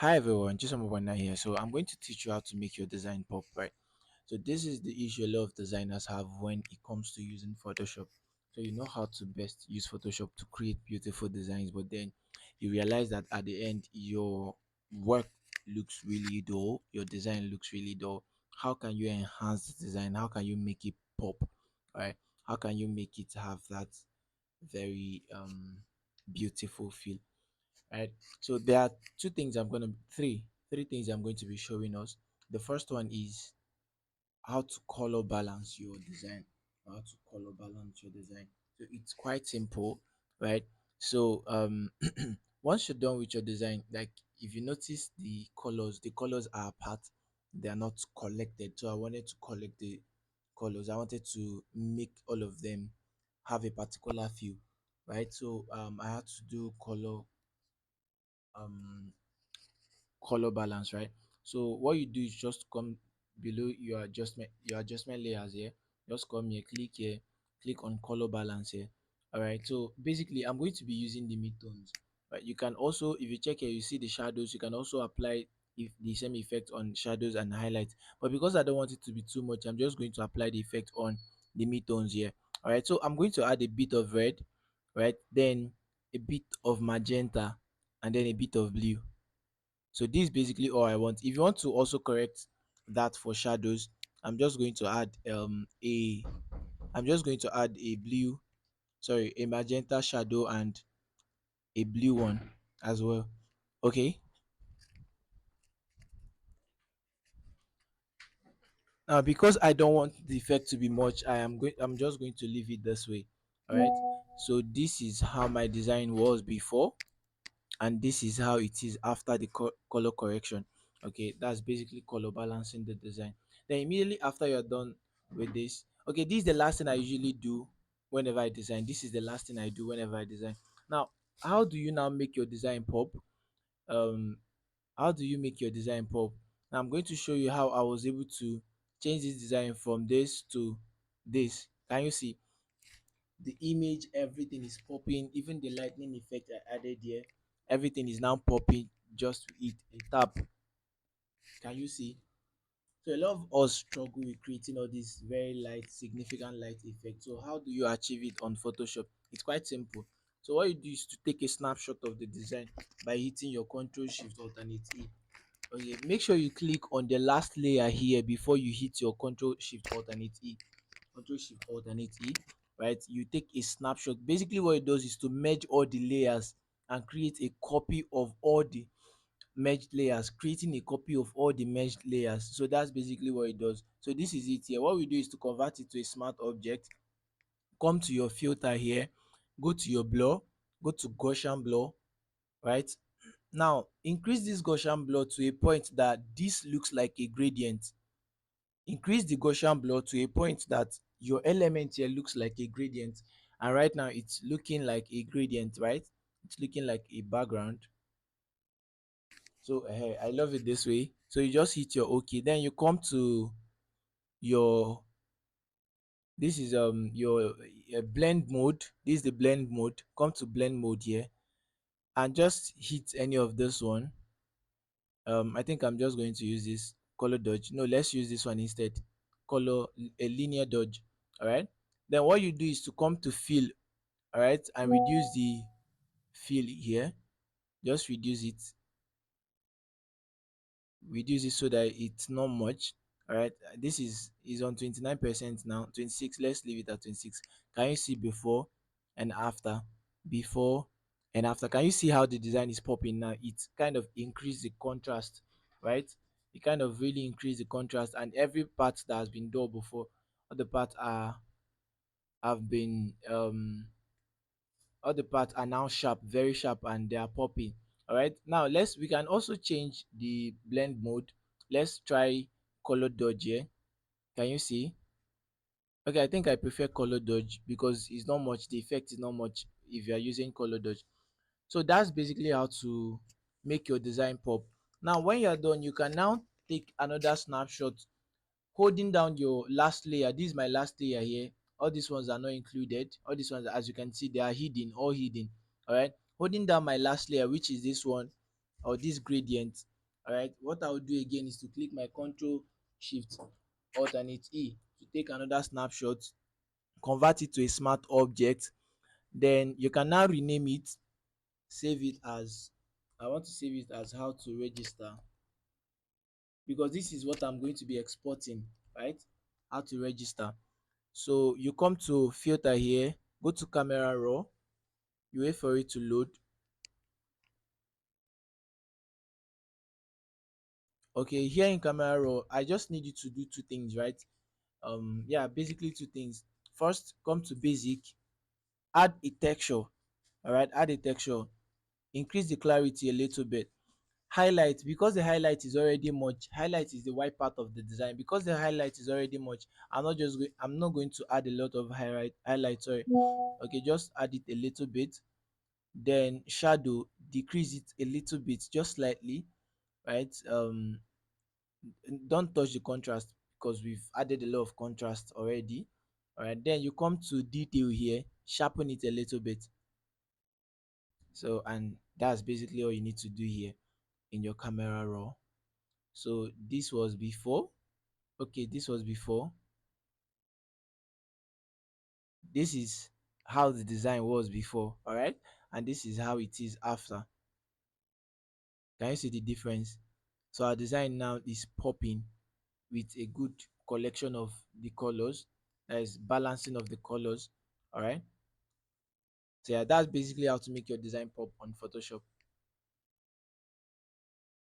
Hi everyone, Jason Mobana here. So I'm going to teach you how to make your design pop, right? So this is the issue a lot of designers have when it comes to using Photoshop. So you know how to best use Photoshop to create beautiful designs, but then you realize that at the end your work looks really dull, your design looks really dull. How can you enhance the design? How can you make it pop? Right? How can you make it have that very beautiful feel? Right, so there are three things I'm going to be showing us. The first one is how to color balance your design. So it's quite simple, right? So once you're done with your design, like if you notice the colors are apart, they are not collected. So I wanted to collect the colors. I wanted to make all of them have a particular feel, right? So I had to do um color balance, right? So what you do is just come below your adjustment layers here. Just come here, click here, click on color balance here. All right, so basically I'm going to be using the midtones, but you can also, if you check here, you see the shadows. You can also apply if the same effect on shadows and highlights, but because I don't want it to be too much, I'm just going to apply the effect on the midtones here. All right, so I'm going to add a bit of red, right, then a bit of magenta, and then a bit of blue. So this is basically all I want. If you want to also correct that for shadows, I'm just going to add a I'm just going to add a blue, sorry, a magenta shadow and a blue one as well. Okay. Now because I don't want the effect to be much, I'm just going to leave it this way. All right. So this is how my design was before, and this is how it is after the color correction. Okay, that's basically color balancing the design. Then immediately after you're done with this, okay, this is the last thing I usually do whenever I design. This is the last thing I do whenever I design. Now, how do you now make your design pop? um how do you make your design pop? Now I'm going to show you how I was able to change this design from this to this. Can you see the image? Everything is popping, even the lightning effect I added here, everything is now popping just with a tap. Can you see? So a lot of us struggle with creating all these very light, significant light effects. So how do you achieve it on Photoshop? It's quite simple. So what you do is to take a snapshot of the design by hitting your Control Shift Alternate E. Okay, make sure you click on the last layer here before you hit your Control Shift Alternate E. Control Shift Alternate E, right? You take a snapshot. Basically, what it does is to merge all the layers and create a copy of all the merged layers, creating a copy of all the merged layers. So that's basically what it does. So this is it here. What we do is to convert it to a smart object. Come to your filter here, go to your blur, go to Gaussian blur, right? Now increase this Gaussian blur to a point that this looks like a gradient. Increase the Gaussian blur to a point that your element here looks like a gradient, and right now it's looking like a gradient, right? It's looking like a background. So I love it this way. So you just hit your OK, then you come to your, this is your blend mode. This is the blend mode. Come to blend mode here and just hit any of this one. I think I'm just going to use this color dodge. No, let's use this one instead. Color a linear dodge. All right. Then what you do is to come to fill, all right, and reduce the fill here. Just reduce it so that it's not much. All right, this is on 29% now, 26. Let's leave it at 26. Can you see before and after? Before and after. Can you see how the design is popping now? It kind of increased the contrast, right? It kind of really increased the contrast, and every part that has been done before, other parts are have been all the parts are now sharp, very sharp, and they are popping. All right, now we can also change the blend mode. Let's try color dodge here. Can you see? Okay, I think I prefer color dodge because it's not much, the effect is not much if you are using color dodge. So that's basically how to make your design pop. Now when you're done, you can now take another snapshot holding down your last layer. This is my last layer here. All these ones are not included. All these ones, as you can see, they are hidden, all hidden. All right, holding down my last layer, which is this one or this gradient. All right, what I will do again is to click my Control Shift Alternate E to take another snapshot, convert it to a smart object. Then you can now rename it, save it as, I want to save it as how to register, because this is what I'm going to be exporting, right? How to register. So you come to filter here, go to camera raw, you wait for it to load. Okay, here in camera raw, I just need you to do two things, right? Yeah, basically two things. First, come to basic, add a texture. All right, add a texture, increase the clarity a little bit. Highlight, because the highlight is already much, highlight is the white part of the design. Because the highlight is already much, I'm not going to add a lot of highlight, sorry. Okay, just add it a little bit. Then shadow, decrease it a little bit, just slightly, right? Don't touch the contrast because we've added a lot of contrast already. All right, then you come to detail here, sharpen it a little bit. So, and that's basically all you need to do here in your camera raw. So this was before. Okay, this was before. This is how the design was before. All right, and this is how it is after. Can you see the difference? So our design now is popping with a good collection of the colors. There is balancing of the colors. All right, so yeah, that's basically how to make your design pop on Photoshop.